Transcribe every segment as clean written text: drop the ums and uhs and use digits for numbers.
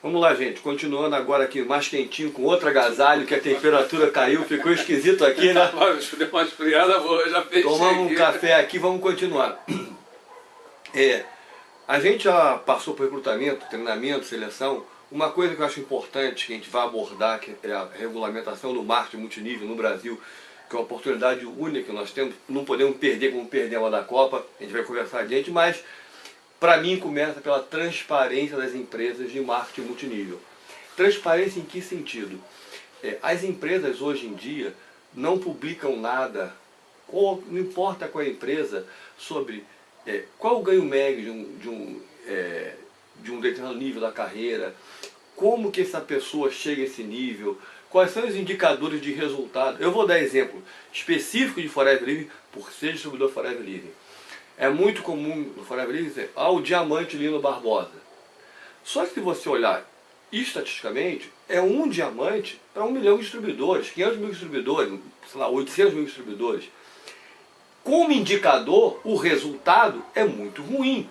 Vamos lá, gente. Continuando agora aqui mais quentinho, com outro agasalho, que a temperatura caiu, ficou esquisito aqui, né? Deu uma esfriada boa, já fechei. Tomamos um café aqui, vamos continuar. A gente já passou por recrutamento, treinamento, seleção. Uma coisa que eu acho importante que a gente vai abordar, que é a regulamentação do marketing multinível no Brasil, que é uma oportunidade única que nós temos, não podemos perder como perdemos a da Copa, a gente vai conversar adiante, mas para mim começa pela transparência das empresas de marketing multinível. Transparência em que sentido? As empresas hoje em dia não publicam nada, ou não importa qual é a empresa, sobre qual o ganho médio de um determinado nível da carreira, como que essa pessoa chega a esse nível, quais são os indicadores de resultado. Eu vou dar exemplo específico de Forever Living, por ser distribuidor Forever Living. É muito comum no Forever Living dizer, o diamante Lino Barbosa. Só que se você olhar estatisticamente, é um diamante para 1 milhão de distribuidores, 500 mil distribuidores, sei lá, 800 mil distribuidores. Como indicador, o resultado é muito ruim.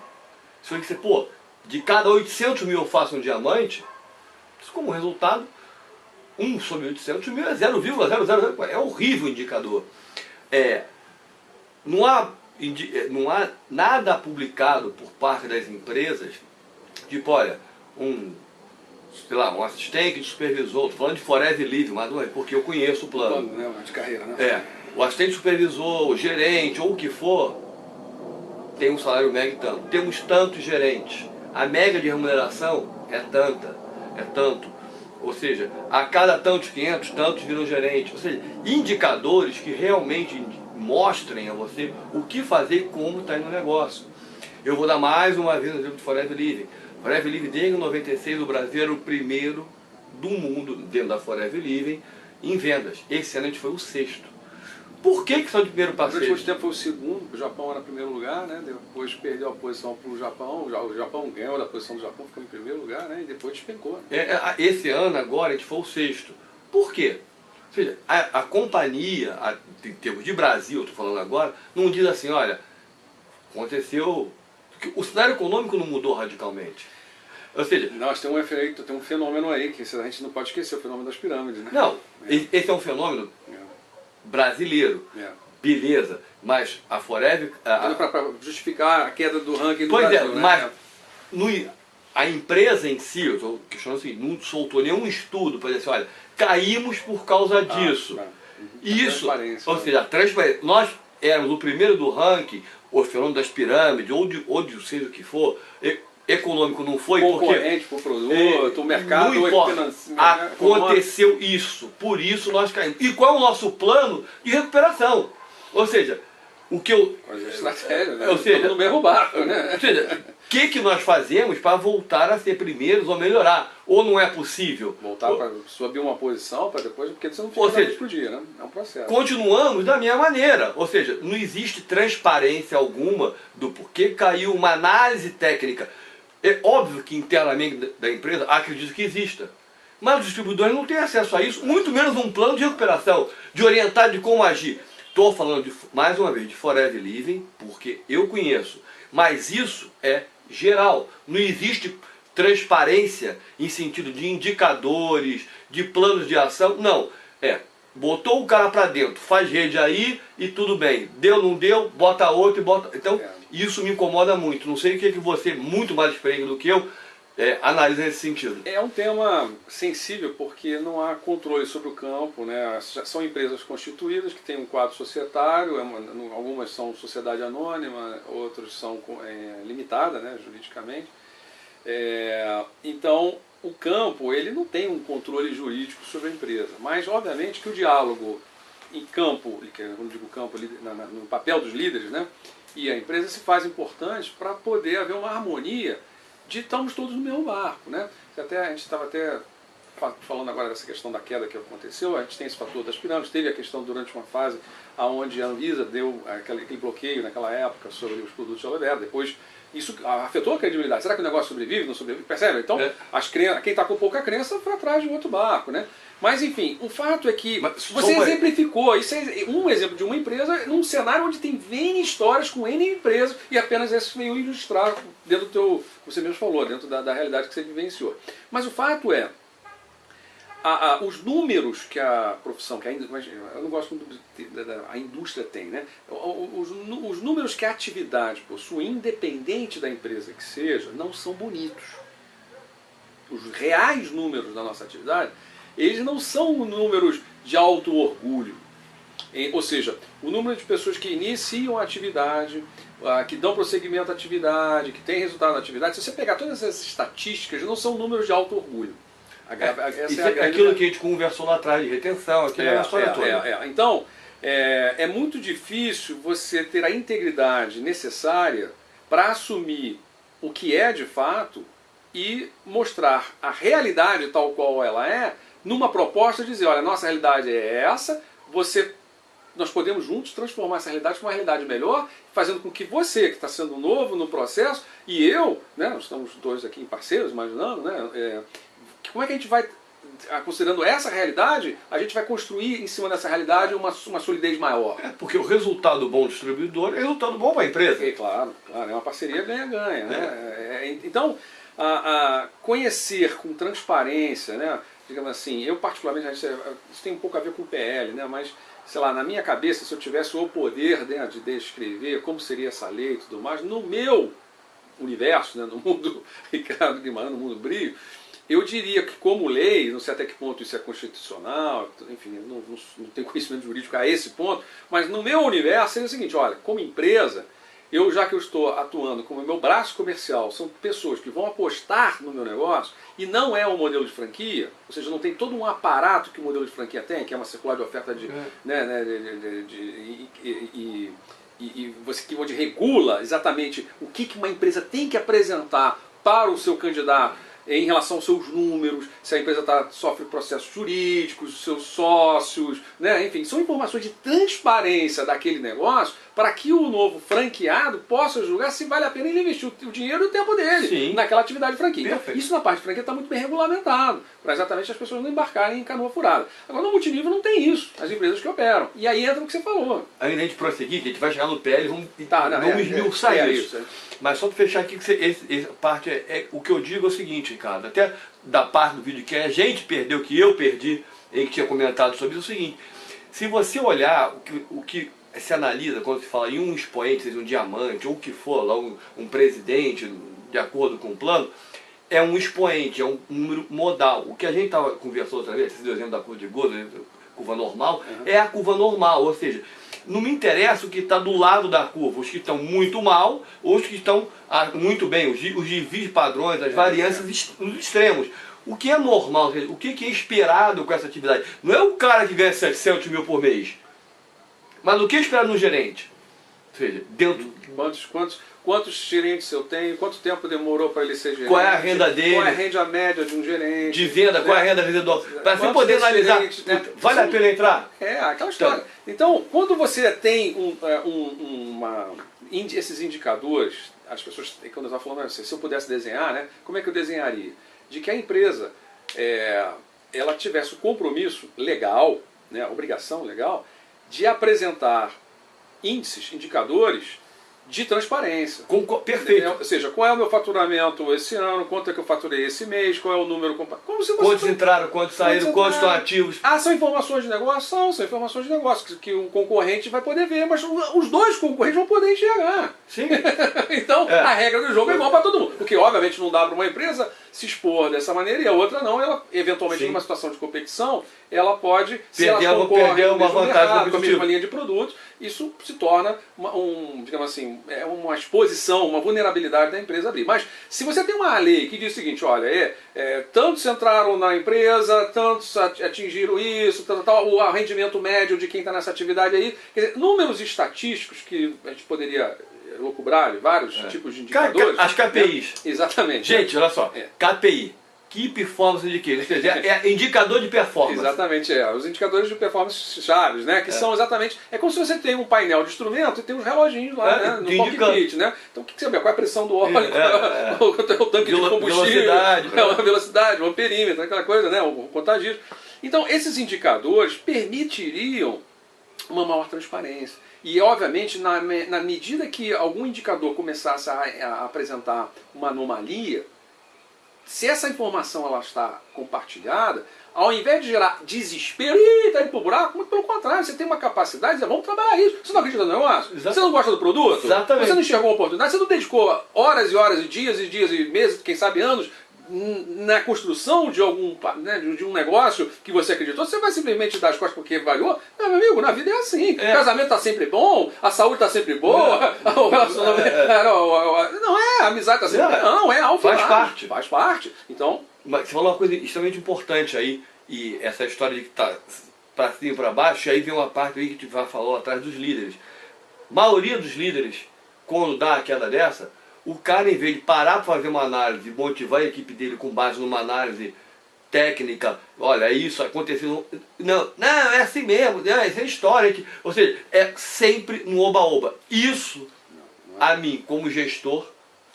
Se você dizer, de cada 800 mil eu faço um diamante, isso como resultado, 1 sobre 800 mil é 0,000, é horrível o indicador. Não há nada publicado por parte das empresas, tipo, olha, um assistente de supervisor, estou falando de Forever Living, mas não é porque eu conheço o plano. Né, de carreira, né? O assistente supervisor, o gerente, ou o que for, tem um salário médio tanto. Temos tantos gerentes. A média de remuneração é tanto. Ou seja, a cada tantos 500, tantos viram gerente. Ou seja, indicadores que realmente mostrem a você o que fazer e como está indo o negócio. Eu vou dar mais uma vez o exemplo de Forever Living. Forever Living, desde 96, o Brasil era o primeiro do mundo, dentro da Forever Living, em vendas. Esse ano a gente foi o 6º. Por que só de primeiro para 6º? Durante muito tempo foi o 2º, o Japão era o primeiro lugar, né? Depois perdeu a posição para o Japão, o Japão ganhou da posição do Japão, ficou em primeiro lugar, né? E depois despencou. Né? Esse ano agora a gente foi o 6º. Por quê? Ou seja, a companhia, em termos de Brasil, eu estou falando agora, não diz assim, olha, aconteceu... O cenário econômico não mudou radicalmente. Ou seja... Nós temos um efeito, tem um fenômeno aí, que a gente não pode esquecer, o fenômeno das pirâmides, né? Não, esse é um fenômeno brasileiro. Beleza, mas a Forever... Para justificar a queda do ranking do Brasil, né? Mas a empresa em si, eu estou questionando assim, não soltou nenhum estudo para dizer assim, olha, caímos por causa disso. Isso, ou seja, a transparência. Nós éramos o primeiro do ranking, o fenômeno das pirâmides, ou de seja o que for, econômico não foi, concorrente por produto, o mercado não importa. Aconteceu isso, por isso nós caímos. E qual é o nosso plano de recuperação? Ou seja, o que eu... estratégia, né? Ou seja, estamos no mesmo barco, né? Ou seja, o que nós fazemos para voltar a ser primeiros ou melhorar? Ou não é possível? Voltar para subir uma posição para depois, porque você não fica da noite pro dia, né? É um processo. Continuamos da minha maneira. Ou seja, não existe transparência alguma do porquê caiu, uma análise técnica. É óbvio que internamente da empresa acredito que exista. Mas os distribuidores não têm acesso a isso, muito menos um plano de recuperação, de orientar de como agir. Estou falando, mais uma vez, de Forever Living, porque eu conheço. Mas isso é geral. Não existe transparência em sentido de indicadores, de planos de ação. Não. Botou o cara para dentro, faz rede aí e tudo bem. Deu, não deu, bota outro e bota... Então, isso me incomoda muito. Não sei o que você, muito mais experiente do que eu, analisa nesse sentido. É um tema sensível porque não há controle sobre o campo, né? São empresas constituídas que têm um quadro societário, algumas são sociedade anônima, outras são limitada, né, juridicamente. Então, o campo ele não tem um controle jurídico sobre a empresa, mas obviamente que o diálogo em campo, quando digo campo, no papel dos líderes, né, e a empresa se faz importante para poder haver uma harmonia de estamos todos no mesmo barco, né? A gente estava até falando agora dessa questão da queda que aconteceu, a gente tem esse fator das pirâmides, teve a questão durante uma fase onde a Anvisa deu aquele bloqueio naquela época sobre os produtos de aloe vera, depois Isso afetou a credibilidade. Será que o negócio sobrevive, não sobrevive? Percebe? Então, quem está com pouca crença foi atrás de um outro barco, né? Mas, enfim, o fato é que você exemplificou, isso é um exemplo de uma empresa num cenário onde tem N histórias com N empresas e apenas esse veio ilustrar dentro do teu, você mesmo falou, dentro da realidade que você vivenciou. Mas o fato é, os números que a profissão, eu não gosto muito a indústria tem, né? Os números que a atividade possui, independente da empresa que seja, não são bonitos. Os reais números da nossa atividade, eles não são números de alto orgulho. Ou seja, o número de pessoas que iniciam a atividade, que dão prosseguimento à atividade, que tem resultado na atividade, se você pegar todas essas estatísticas, não são números de alto orgulho. Aquilo que a gente conversou lá atrás de retenção, aquela história toda. Então, é muito difícil você ter a integridade necessária para assumir o que é de fato e mostrar a realidade tal qual ela é, numa proposta de dizer, olha, nossa realidade é essa, nós podemos juntos transformar essa realidade para uma realidade melhor, fazendo com que você, que está sendo novo no processo, e eu, né, nós estamos dois aqui parceiros, imaginando, né, como é que a gente vai, considerando essa realidade, a gente vai construir em cima dessa realidade uma solidez maior. Porque o resultado bom do distribuidor é resultado bom para a empresa. Claro, é uma parceria ganha-ganha. Né? Então, conhecer com transparência, né, digamos assim, eu particularmente, isso tem um pouco a ver com o PL, né, mas, sei lá, na minha cabeça, se eu tivesse o poder, né, de descrever como seria essa lei e tudo mais, no meu universo, né, no mundo Ricardo Guimarães, no mundo Brio, eu diria que como lei, não sei até que ponto isso é constitucional, enfim, eu não tenho conhecimento jurídico a esse ponto, mas no meu universo seria o seguinte, olha, como empresa, já que eu estou atuando como meu braço comercial, são pessoas que vão apostar no meu negócio, e não é um modelo de franquia, ou seja, não tem todo um aparato que o modelo de franquia tem, que é uma circular de oferta onde regula exatamente o que uma empresa tem que apresentar para o seu candidato em relação aos seus números, se a empresa sofre processos jurídicos, os seus sócios, né? Enfim, são informações de transparência daquele negócio para que o novo franqueado possa julgar se vale a pena ele investir o dinheiro e o tempo dele naquela atividade de franquia. Então, isso na parte de franquia está muito bem regulamentado, para exatamente as pessoas não embarcarem em canoa furada. Agora, no multinível não tem isso, as empresas que operam. E aí entra o que você falou. Ainda a gente prosseguir, que a gente vai chegar no PL, vamos esmiuçar isso. Mas só para fechar aqui, que essa parte o que eu digo é o seguinte, Ricardo, até da parte do vídeo que a gente perdeu, que eu perdi, ele que tinha comentado sobre isso, é o seguinte, se você olhar o que se analisa quando se fala em um expoente, seja um diamante, ou o que for, lá um presidente, de acordo com o plano, é um expoente, é um número modal. O que a gente estava conversando outra vez, esse exemplo da curva de Gauss, curva normal, é a curva normal, ou seja, não me interessa o que está do lado da curva, os que estão muito mal, ou os que estão muito bem, os desvios padrões, as variâncias nos extremos. O que é normal, o que é esperado com essa atividade? Não é o cara que ganha 700 mil por mês, mas o que é esperado no gerente? Ou seja, dentro... Quantos gerentes eu tenho? Quanto tempo demorou para ele ser gerente? Qual é a renda dele? Qual é a renda média de um gerente? De venda, qual é a renda vendedor? Para você poder analisar, vale a pena entrar? Aquela história. Então, quando você tem esses indicadores, as pessoas, quando eu estava falando, se eu pudesse desenhar, né, como é que eu desenharia? De que a empresa ela tivesse o compromisso legal, né, a obrigação legal, de apresentar índices, indicadores de transparência. Perfeito. Ou seja, qual é o meu faturamento esse ano, quanto é que eu faturei esse mês, qual é o número... Quantos entraram, quantos saíram, quantos estão ativos. São informações de negócio? São informações de negócio que o concorrente vai poder ver, mas os dois concorrentes vão poder enxergar. Sim. Então, a regra do jogo é igual para todo mundo. Porque, obviamente, não dá para uma empresa se expor dessa maneira e a outra não. Ela, eventualmente, numa situação de competição, ela pode, se ela concorre uma vantagem com a mesma linha de produtos, isso se torna digamos assim, uma exposição, uma vulnerabilidade da empresa abrir. Mas se você tem uma lei que diz o seguinte, olha, tantos entraram na empresa, tantos atingiram isso, o rendimento médio de quem está nessa atividade aí, quer dizer, números estatísticos que a gente poderia lucubrar, vários tipos de indicadores. As KPIs. Exatamente. Gente, olha só, KPI. Que performance de quê? Ou seja, é indicador de performance. Exatamente, os indicadores de performance chaves, né? Que são exatamente. É como se você tem um painel de instrumento e tem uns reloginhos lá, né? No cockpit, né? Então o que você vê? Qual é a pressão do óleo? Qual é o tanque de combustível? Velocidade. A velocidade, o amperímetro, aquela coisa, né? O contagismo. Então esses indicadores permitiriam uma maior transparência. E, obviamente, na medida que algum indicador começasse a apresentar uma anomalia, se essa informação ela está compartilhada, ao invés de gerar desespero, está indo pro buraco, muito pelo contrário, você tem uma capacidade de dizer, vamos trabalhar isso. Você não acredita no negócio? Exatamente. Você não gosta do produto? Exatamente. Você não enxergou uma oportunidade? Você não dedicou horas e horas e dias e meses, quem sabe anos, na construção de de um negócio que você acreditou? Você vai simplesmente dar as costas porque valeu? Não, meu amigo, na vida é assim. O casamento está sempre bom, a saúde está sempre boa, o relacionamento... Não é, a amizade está sempre... Não, é alto. Faz parte. Faz parte. Então... Mas você falou uma coisa extremamente importante aí, e essa história de que tá para cima e para baixo, e aí vem uma parte aí que a gente já falou atrás dos líderes. A maioria dos líderes, quando dá a queda dessa, o cara, em vez de parar para fazer uma análise, motivar a equipe dele com base numa análise técnica, olha, isso aconteceu... Não, é assim mesmo, isso é história. Ou seja, é sempre um oba-oba. Isso, a mim, como gestor,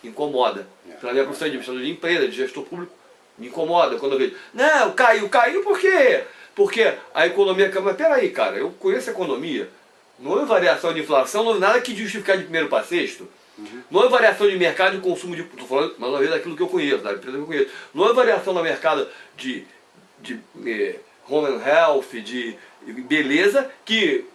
incomoda. Pela minha profissão de administrador de empresa, de gestor público, me incomoda quando eu vejo, não, caiu por quê? Porque a economia caiu. Mas peraí, cara, eu conheço a economia. Não houve variação de inflação, não houve nada que justificar de primeiro para sexto. Não houve variação de mercado de consumo de... Estou falando, mais uma vez, daquilo que eu conheço, da empresa que eu conheço. Não houve variação no mercado de home and health, de beleza, que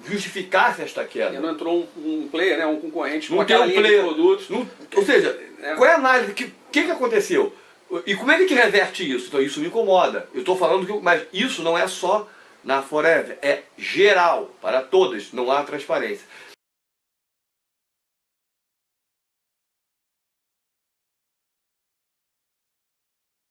justificasse esta queda. E não entrou um player, né, um concorrente com Não tem aquela um linha player, de produtos. ou seja, qual é a análise? O que aconteceu? E como é que a gente reverte isso? Então isso me incomoda. Eu estou falando que... Mas isso não é só na Forever, é geral, para todas, não há transparência.